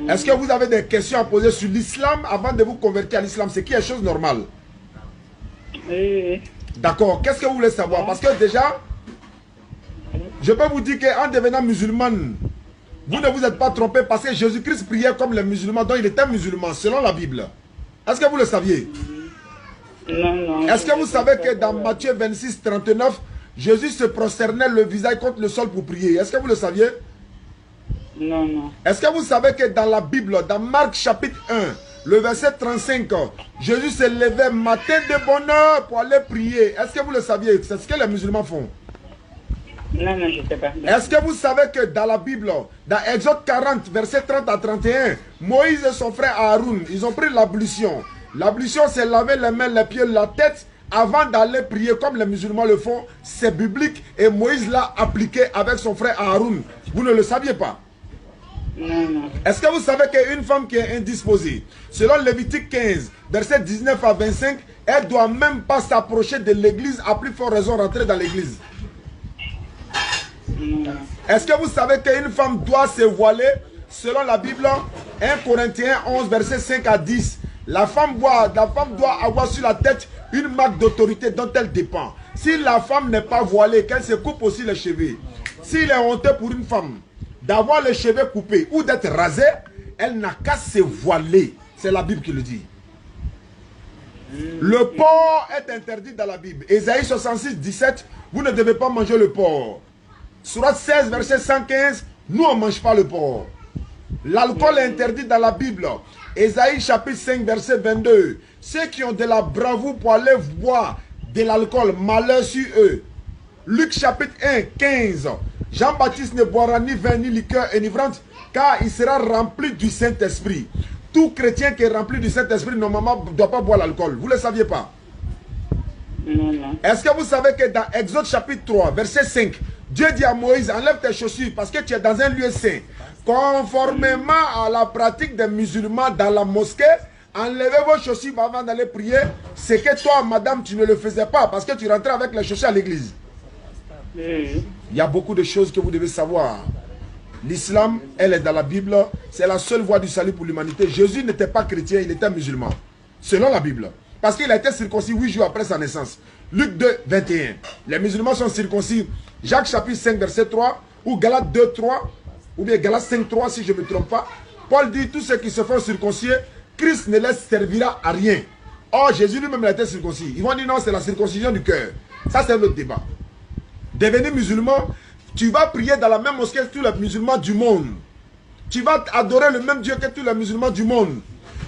Est-ce que vous avez des questions à poser sur l'islam avant de vous convertir à l'islam? C'est qui est chose normale? Oui. D'accord. Qu'est-ce que vous voulez savoir? Parce que déjà, je peux vous dire qu'en devenant musulmane, vous ne vous êtes pas trompé parce que Jésus-Christ priait comme les musulmans, donc il était musulman, selon la Bible. Est-ce que vous le saviez? Non, non. Est-ce que vous savez que dans Matthieu 26, 39, Jésus se prosternait le visage contre le sol pour prier? Est-ce que vous le saviez? Non, non. Est-ce que vous savez que dans la Bible, dans Marc chapitre 1, le verset 35, Jésus se levait matin de bonne heure pour aller prier? Est-ce que vous le saviez? C'est ce que les musulmans font. Non, non, je ne sais pas. Est-ce que vous savez que dans la Bible, dans Exode 40, verset 30 à 31, Moïse et son frère Aaron, ils ont pris l'ablution. L'ablution, c'est laver les mains, les pieds, la tête avant d'aller prier comme les musulmans le font. C'est biblique et Moïse l'a appliqué avec son frère Aaron. Vous ne le saviez pas? Non, non. Est-ce que vous savez qu'une femme qui est indisposée, selon Lévitique 15, verset 19 à 25, elle ne doit même pas s'approcher de l'église, à plus forte raison rentrer dans l'église? Est-ce que vous savez qu'une femme doit se voiler? Selon la Bible, 1 Corinthiens 11, verset 5 à 10, la femme doit avoir sur la tête une marque d'autorité dont elle dépend. Si la femme n'est pas voilée, qu'elle se coupe aussi les cheveux. S'il est honteux pour une femme d'avoir les cheveux coupés ou d'être rasée, elle n'a qu'à se voiler. C'est la Bible qui le dit. Le porc est interdit dans la Bible. Ésaïe 66, 17, vous ne devez pas manger le porc. Sourate 16, verset 115, nous on ne mange pas le porc. L'alcool est interdit dans la Bible. Ésaïe chapitre 5, verset 22. Ceux qui ont de la bravoure pour aller boire de l'alcool, malheur sur eux. Luc chapitre 1, 15. Jean-Baptiste ne boira ni vin ni liqueur enivrante, car il sera rempli du Saint-Esprit. Tout chrétien qui est rempli du Saint-Esprit, normalement, ne doit pas boire l'alcool. Vous ne le saviez pas? Non, non. Est-ce que vous savez que dans Exode chapitre 3, verset 5, Dieu dit à Moïse, enlève tes chaussures parce que tu es dans un lieu saint. Conformément à la pratique des musulmans dans la mosquée, enlevez vos chaussures avant d'aller prier. C'est que toi, madame, tu ne le faisais pas parce que tu rentrais avec les chaussures à l'église. Oui. Il y a beaucoup de choses que vous devez savoir. L'islam, elle est dans la Bible. C'est la seule voie du salut pour l'humanité. Jésus n'était pas chrétien, il était musulman. Selon la Bible. Parce qu'il a été circoncis 8 jours après sa naissance. Luc 2, 21. Les musulmans sont circoncis. Jacques chapitre 5, verset 3. Ou Galates 2, 3. Ou bien Galates 5, 3 si je ne me trompe pas. Paul dit, tous ceux qui se font circoncier, Christ ne les servira à rien. Or, Jésus lui-même a été circoncis. Ils vont dire non, c'est la circoncision du cœur. Ça, c'est un autre débat. Devenir musulman, tu vas prier dans la même mosquée que tous les musulmans du monde. Tu vas adorer le même Dieu que tous les musulmans du monde.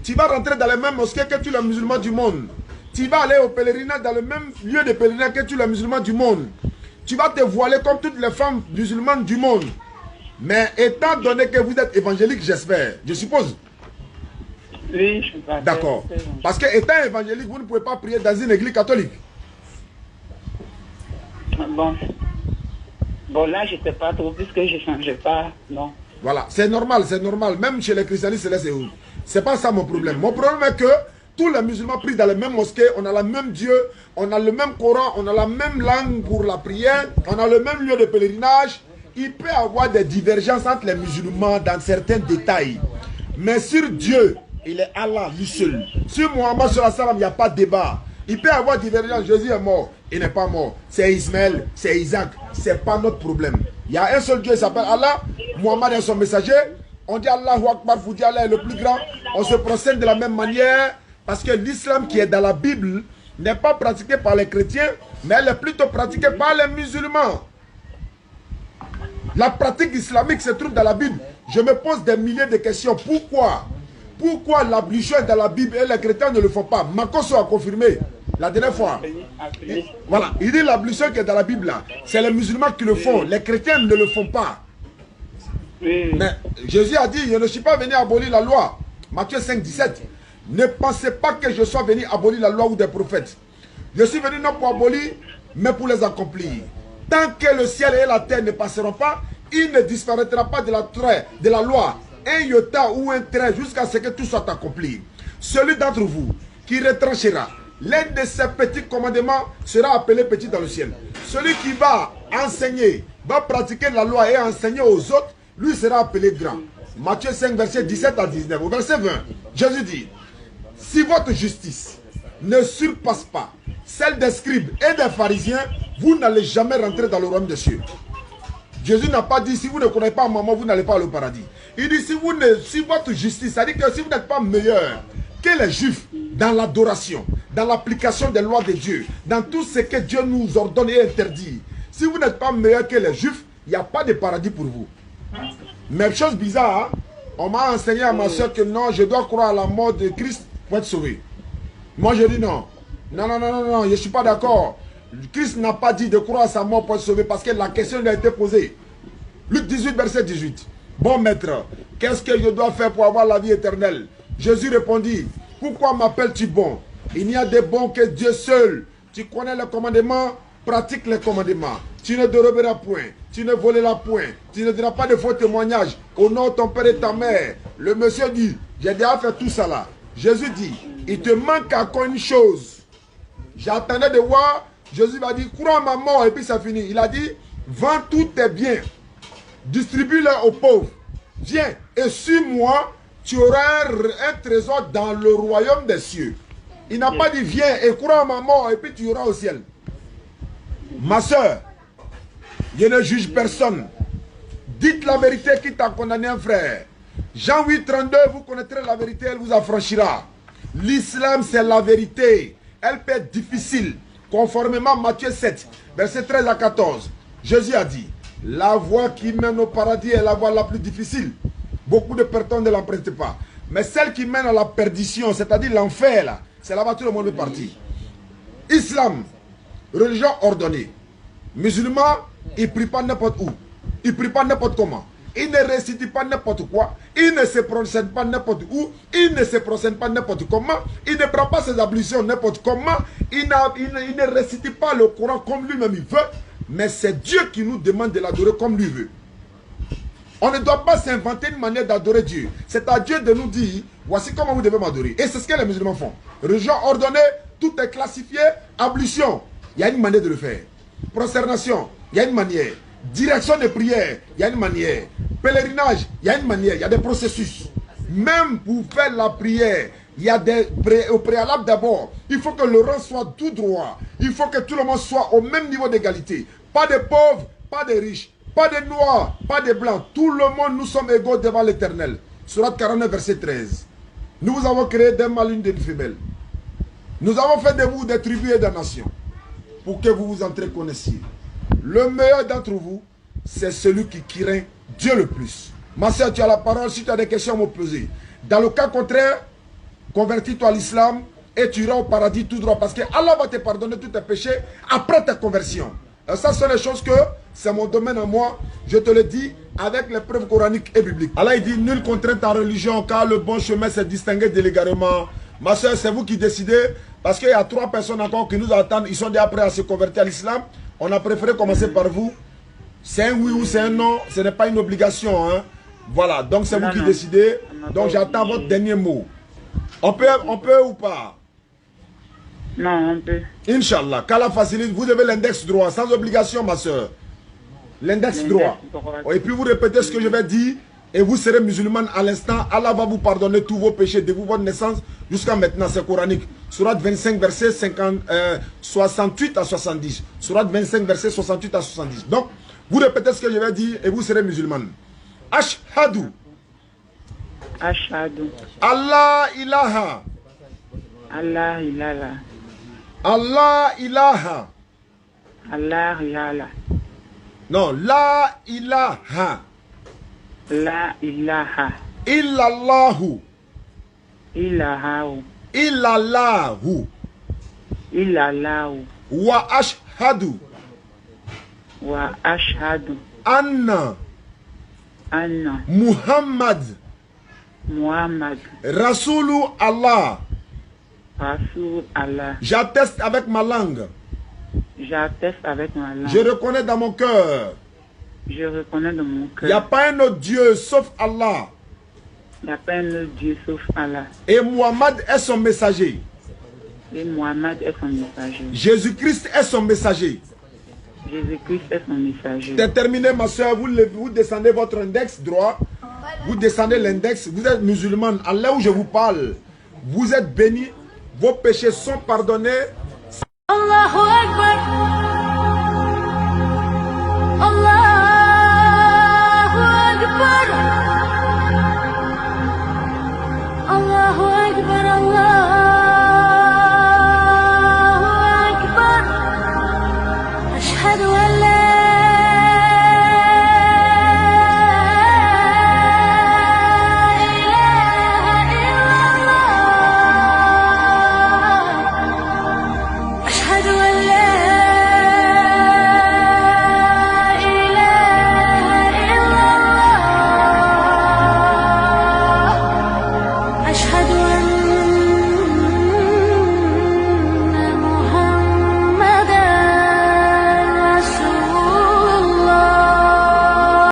Tu vas rentrer dans les mêmes mosquées que tous les musulmans du monde. Tu vas aller au pèlerinage dans le même lieu de pèlerinage que tous les musulmans du monde. Tu vas te voiler comme toutes les femmes musulmanes du monde. Mais étant donné que vous êtes évangélique, j'espère, je suppose. Oui, je crois. D'accord. Parce que étant évangélique, vous ne pouvez pas prier dans une église catholique. Bon. Bon, là, je ne sais pas trop, puisque je ne change pas. Non. Voilà, c'est normal, c'est normal. Même chez les christianistes, c'est pas ça mon problème. Mon problème est que tous les musulmans prient dans les mêmes mosquées, on a le même Dieu, on a le même Coran, on a la même langue pour la prière, on a le même lieu de pèlerinage. Il peut y avoir des divergences entre les musulmans dans certains détails. Mais sur Dieu, il est Allah, lui seul. Sur Mohammed, il n'y a pas de débat. Il peut y avoir divergence. Jésus est mort, il n'est pas mort. C'est Ismaël, c'est Isaac, c'est pas notre problème. Il y a un seul Dieu, il s'appelle Allah. Mohammed est son messager. On dit Allahu Akbar, vous dites Allah est le plus grand. On se procède de la même manière. Parce que l'islam qui est dans la Bible n'est pas pratiqué par les chrétiens, mais elle est plutôt pratiquée par les musulmans. La pratique islamique se trouve dans la Bible. Je me pose des milliers de questions. Pourquoi l'ablution est dans la Bible et les chrétiens ne le font pas? Makoso a confirmé la dernière fois. Voilà, il dit l'ablution qui est dans la Bible là. C'est les musulmans qui le font. Les chrétiens ne le font pas. Oui. Mais Jésus a dit, je ne suis pas venu abolir la loi. Matthieu 5, 17. Ne pensez pas que je sois venu abolir la loi ou des prophètes. Je suis venu non pour abolir, mais pour les accomplir. Tant que le ciel et la terre ne passeront pas, il ne disparaîtra pas de la loi un iota ou un trait jusqu'à ce que tout soit accompli. Celui d'entre vous qui retranchera l'un de ces petits commandements sera appelé petit dans le ciel. Celui qui va enseigner, va pratiquer la loi et enseigner aux autres, lui sera appelé grand. Matthieu 5, verset 17 à 19. Au verset 20, Jésus dit, si votre justice ne surpasse pas celle des scribes et des pharisiens, vous n'allez jamais rentrer dans le royaume des cieux. Jésus n'a pas dit, si vous ne connaissez pas maman, vous n'allez pas aller au paradis. Il dit, si votre justice, c'est-à-dire que si vous n'êtes pas meilleur que les juifs dans l'adoration, dans l'application des lois de Dieu, dans tout ce que Dieu nous ordonne et interdit, si vous n'êtes pas meilleur que les juifs, il n'y a pas de paradis pour vous. Même chose bizarre, hein? On m'a enseigné à ma soeur que non, je dois croire à la mort de Christ pour être sauvé. Moi je dis non. Non, je ne suis pas d'accord. Christ n'a pas dit de croire à sa mort pour être sauvé parce que la question lui a été posée. Luc 18, verset 18. Bon maître, qu'est-ce que je dois faire pour avoir la vie éternelle? Jésus répondit, pourquoi m'appelles-tu bon? Il n'y a de bons que Dieu seul. Tu connais les commandements, pratique les commandements. Tu ne déroberas point, tu ne voleras point, tu ne diras pas de faux témoignages au nom de ton père et ta mère. Le monsieur dit, j'ai déjà fait tout ça là. Jésus dit, il te manque encore une chose. J'attendais de voir, Jésus va dire, crois à ma mort et puis ça finit. Il a dit, vends tous tes biens, distribue-les aux pauvres. Viens et suis-moi, tu auras un trésor dans le royaume des cieux. Il n'a pas dit, viens et crois à ma mort et puis tu iras au ciel. Ma soeur, je ne juge personne. Dites la vérité qui t'a condamné un frère. Jean 8, 32, vous connaîtrez la vérité, elle vous affranchira. L'islam, c'est la vérité. Elle peut être difficile. Conformément à Matthieu 7, verset 13 à 14. Jésus a dit, la voie qui mène au paradis est la voie la plus difficile. Beaucoup de personnes ne l'empruntent pas. Mais celle qui mène à la perdition, c'est-à-dire l'enfer, là, c'est là-bas tout le monde est parti. Islam, religion ordonnée. Musulman, il ne prie pas n'importe où. Il ne prie pas n'importe comment. Il ne récite pas n'importe quoi. Il ne se procède pas n'importe où. Il ne se procède pas n'importe comment. Il ne prend pas ses ablutions n'importe comment. Il ne récite pas le Coran comme lui-même il veut. Mais c'est Dieu qui nous demande de l'adorer comme lui veut. On ne doit pas s'inventer une manière d'adorer Dieu. C'est à Dieu de nous dire, voici comment vous devez m'adorer. Et c'est ce que les musulmans font. Religion ordonnée, tout est classifié. Ablution, il y a une manière de le faire. Prosternation, il y a une manière. Direction de prière, il y a une manière. Pèlerinage, il y a une manière, il y a des processus. Même pour faire la prière, il y a des au préalable d'abord. Il faut que le rang soit tout droit. Il faut que tout le monde soit au même niveau d'égalité. Pas de pauvres, pas de riches, pas de noirs, pas de blancs. Tout le monde, nous sommes égaux devant l'Éternel. Surat 49, verset 13. Nous vous avons créé d'un mâle et d'une femelle. Nous avons fait de vous des tribus et des nations pour que vous vous entreconnaissiez. Le meilleur d'entre vous, c'est celui qui craint Dieu le plus. Ma soeur, tu as la parole. Si tu as des questions à me poser. Dans le cas contraire, convertis-toi à l'islam et tu iras au paradis tout droit. Parce que Allah va te pardonner tous tes péchés après ta conversion. Ça, ce sont les choses que c'est mon domaine à moi. Je te le dis avec les preuves coraniques et bibliques. Allah il dit, nulle contrainte en religion, car le bon chemin c'est distingué de l'égarement. Ma soeur, c'est vous qui décidez. Parce qu'il y a 3 personnes encore qui nous attendent. Ils sont déjà prêts à se convertir à l'islam. On a préféré commencer par vous. C'est un oui ou c'est un non. Ce n'est pas une obligation. Hein. Voilà. Donc c'est vous qui décidez. Donc j'attends votre dernier mot. On peut ou pas? Non, on peut. Inch'Allah. Qu'Allah facilite. Vous avez l'index droit. Sans obligation, ma soeur. L'index droit. Et puis vous répétez ce que je vais dire. Et vous serez musulmane à l'instant. Allah va vous pardonner tous vos péchés depuis votre naissance jusqu'à maintenant. C'est coranique. Surat 25, verset 68 à 70. Surat 25, verset 68 à 70. Donc, vous répétez ce que je vais dire et vous serez musulmane. Ashhadu. Ashhadu. Allah ilaha. Allah ilaha. Allah ilaha. Allah ilaha. Non, la ilaha. La ilaha. Illallahu. Illahu. Illallahu. Illallahu. Wa ashhadu. Wa ashhadu. Anna. Anna. Muhammad. Muhammad. Rasulu Allah. Rasul Allah. J'atteste avec ma langue. J'atteste avec ma langue. Je reconnais dans mon cœur. Je reconnais dans mon Il n'y a cœur. pas un autre Dieu sauf Allah. Il n'y a pas un autre Dieu sauf Allah. Et Muhammad est son messager. Et Mohammed est son messager. Jésus-Christ est son messager. Jésus-Christ est son messager. C'est terminé, ma soeur. Vous descendez votre index droit. Vous descendez l'index, vous êtes musulmane. À l'heure où je vous parle, vous êtes bénis, vos péchés sont pardonnés. Allahu Akbar.